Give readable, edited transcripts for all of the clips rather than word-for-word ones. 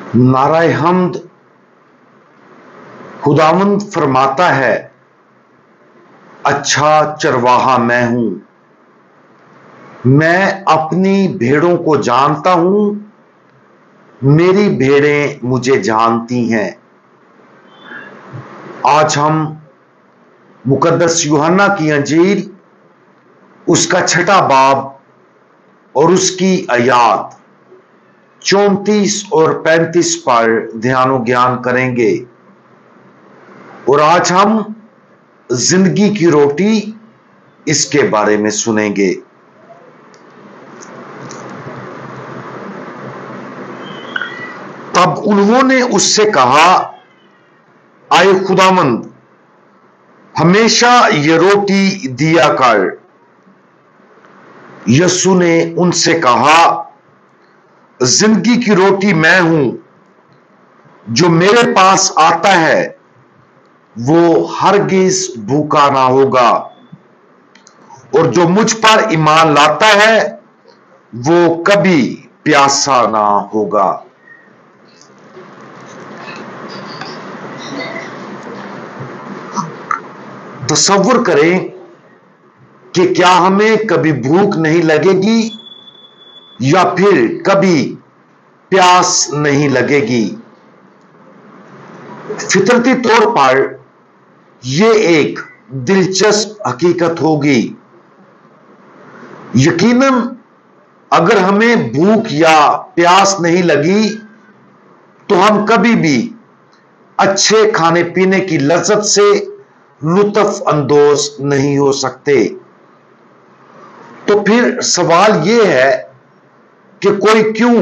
नारा हम्द खुदावंद फरमाता है, अच्छा चरवाहा मैं हूं, मैं अपनी भेड़ों को जानता हूं, मेरी भेड़ें मुझे जानती हैं। आज हम मुकद्दस यूहन्ना की अंजील उसका 6 बाब और उसकी आयात 34 और 35 पर ध्यान ज्ञान करेंगे। और आज हम जिंदगी की रोटी इसके बारे में सुनेंगे। तब उन्होंने उससे कहा, आए खुदावंद, हमेशा ये रोटी दिया कर। यीशु ने उनसे कहा, जिंदगी की रोटी मैं हूं, जो मेरे पास आता है वो हरगिज भूखा ना होगा, और जो मुझ पर ईमान लाता है वो कभी प्यासा ना होगा। तसव्वुर करें कि क्या हमें कभी भूख नहीं लगेगी या फिर कभी प्यास नहीं लगेगी। फितरती तौर पर यह एक दिलचस्प हकीकत होगी। यकीनन अगर हमें भूख या प्यास नहीं लगी तो हम कभी भी अच्छे खाने पीने की लज्जत से लुत्फ अंदोज नहीं हो सकते। तो फिर सवाल यह है कि कोई क्यों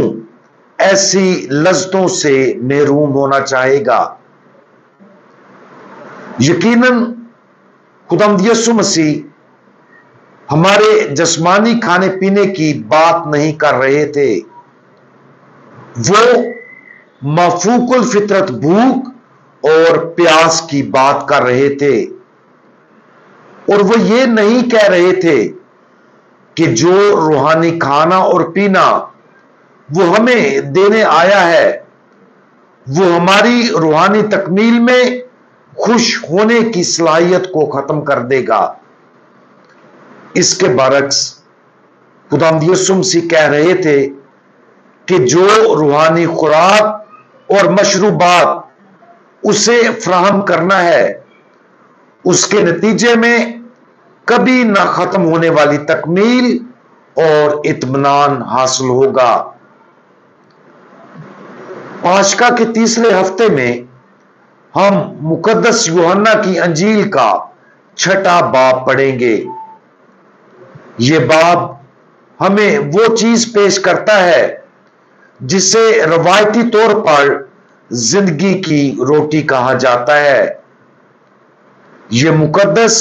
ऐसी लज्जतों से महरूम होना चाहेगा। यकीनन खुदावंद यीशु मसीह हमारे जिस्मानी खाने पीने की बात नहीं कर रहे थे। वो मफूकुल फितरत भूख और प्यास की बात कर रहे थे। और वो ये नहीं कह रहे थे कि जो रूहानी खाना और पीना वो हमें देने आया है वो हमारी रूहानी तकमील में खुश होने की सलाहियत को खत्म कर देगा। इसके बरक्स खुदावंद यीशु मसीह कह रहे थे कि जो रूहानी खुराक और मशरूबात उसे फराहम करना है उसके नतीजे में कभी ना खत्म होने वाली तकमील और इत्मीनान हासिल होगा। पाशका के तीसरे हफ्ते में हम मुकद्दस यूहन्ना की अंजील का 6 बाब पढ़ेंगे। यह बाब हमें वो चीज पेश करता है जिसे रवायती तौर पर जिंदगी की रोटी कहा जाता है। यह मुकद्दस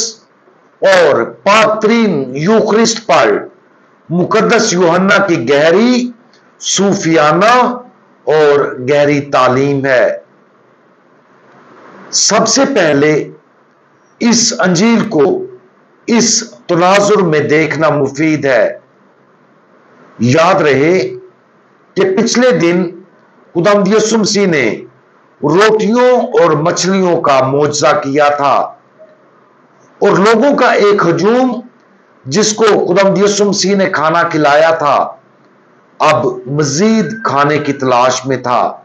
और पाकतरीन यूखरिस्ट पर मुकद्दस यूहन्ना की गहरी सूफियाना और गहरी तालीम है। सबसे पहले इस अंजील को इस तनाजुर में देखना मुफीद है। याद रहे कि पिछले दिन खुदावंद यीशु मसीह ने रोटियों और मछलियों का मोजज़ा किया था और लोगों का एक हजूम जिसको खुदावंद यीशु मसीह ने खाना खिलाया था अब मजीद खाने की तलाश में था।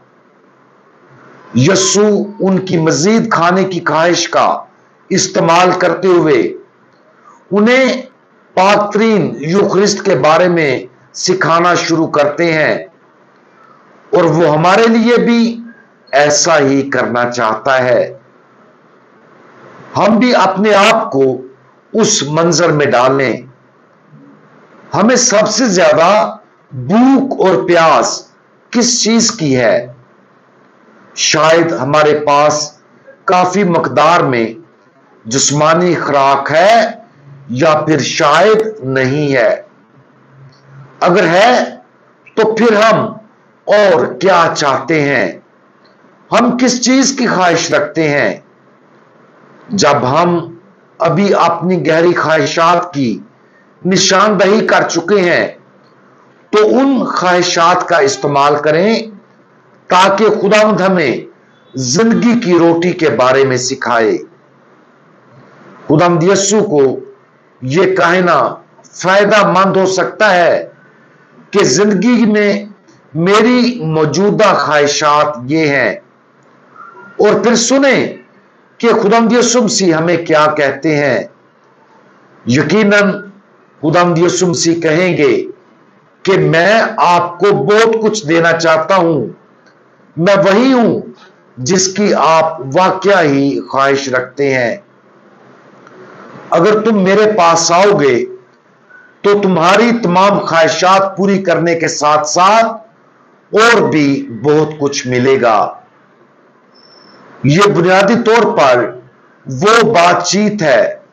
यीशु उनकी मजीद खाने की ख्वाहिश का इस्तेमाल करते हुए उन्हें पाकतरीन यूखरिस्ट के बारे में सिखाना शुरू करते हैं और वो हमारे लिए भी ऐसा ही करना चाहता है। हम भी अपने आप को उस मंजर में डालें। हमें सबसे ज्यादा भूख और प्यास किस चीज की है? शायद हमारे पास काफी मकदार में जिस्मानी खुराक है या फिर शायद नहीं है। अगर है तो फिर हम और क्या चाहते हैं? हम किस चीज की ख्वाहिश रखते हैं? जब हम अभी अपनी गहरी ख्वाहिशात की निशानदही कर चुके हैं तो उन ख्वाहिशात का इस्तेमाल करें ताकि खुदावंद हमें जिंदगी की रोटी के बारे में सिखाए। खुदावंद यीशु को यह कहना फायदा मंद हो सकता है कि जिंदगी में मेरी मौजूदा ख्वाहिशात ये हैं, और फिर सुने कि खुदावंद यीशु मसीह हमें क्या कहते हैं। यकीनन खुदावंद यीशु मसीह कहेंगे कि मैं आपको बहुत कुछ देना चाहता हूं, मैं वही हूं जिसकी आप वाकया ही ख्वाहिश रखते हैं। अगर तुम मेरे पास आओगे तो तुम्हारी तमाम ख्वाहिशात पूरी करने के साथ साथ और भी बहुत कुछ मिलेगा। यह बुनियादी तौर पर वो बातचीत है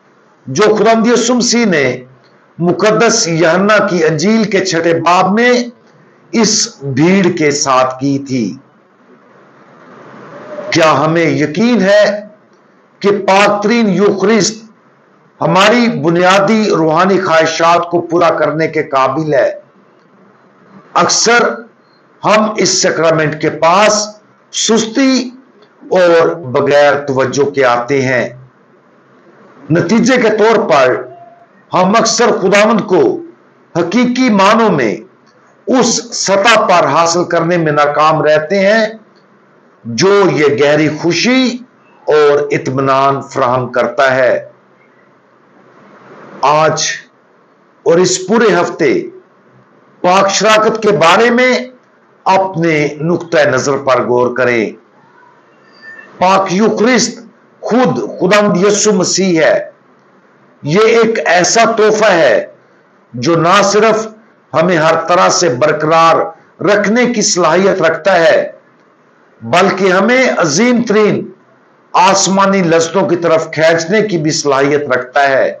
जो खुदावंद यीशु मसीह ने मुकद्दस यूहन्ना की अंजील के 6 बाब में इस भीड़ के साथ की थी। क्या हमें यकीन है कि पाक तरीन यूखरिस्त हमारी बुनियादी रूहानी ख्वाहिशात को पूरा करने के काबिल है? अक्सर हम इस सैक्रामेंट के पास सुस्ती और बगैर तवज्जो के आते हैं। नतीजे के तौर पर हम अक्सर खुदावंद को हकीकी मानों में उस सतह पर हासिल करने में नाकाम रहते हैं जो ये गहरी खुशी और इत्मीनान फराहम करता है। आज और इस पूरे हफ्ते पाक शराकत के बारे में अपने नुक्ता नजर पर गौर करें। पाक यूखरिस्त खुद खुदावंद यीशु मसीह है। यह एक ऐसा तोहफा है जो ना सिर्फ हमें हर तरह से बरकरार रखने की सलाहियत रखता है, बल्कि हमें अजीम तरीन आसमानी लज्जतों की तरफ खींचने की भी सलाहियत रखता है।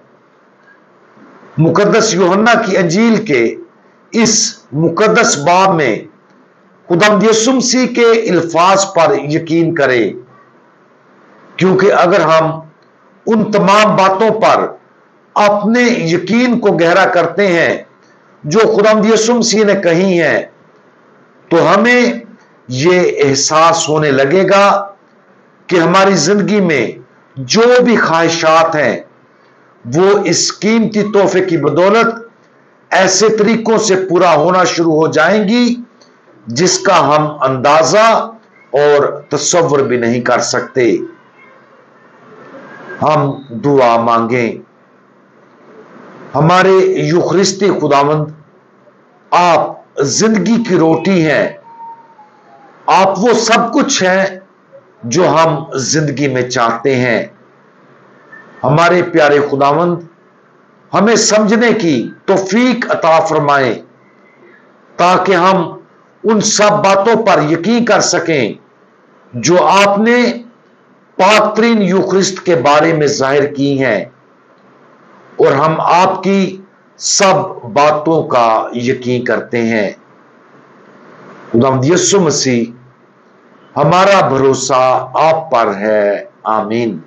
मुकद्दस यूहन्ना की अंजील के इस मुकद्दस बाब में खुदावंद यीशु मसीह के अल्फाज पर यकीन करें, क्योंकि अगर हम उन तमाम बातों पर अपने यकीन को गहरा करते हैं जो खुदावंद यीशु मसीह ने कही हैं, तो हमें यह एहसास होने लगेगा कि हमारी जिंदगी में जो भी ख्वाहिशात हैं वो इस कीमती तोहफे की बदौलत ऐसे तरीकों से पूरा होना शुरू हो जाएंगी जिसका हम अंदाजा और तसव्वुर भी नहीं कर सकते। हम दुआ मांगें। हमारे यूखरिस्ती खुदावंद, आप जिंदगी की रोटी हैं, आप वो सब कुछ हैं जो हम जिंदगी में चाहते हैं। हमारे प्यारे खुदावंद, हमें समझने की तौफीक अता फरमाएं ताकि हम उन सब बातों पर यकीन कर सकें जो आपने पाक तरीन यूखरिस्त के बारे में जाहिर की हैं, और हम आपकी सब बातों का यकीन करते हैं। खुदावंद यीशु मसीह, हमारा भरोसा आप पर है। आमीन।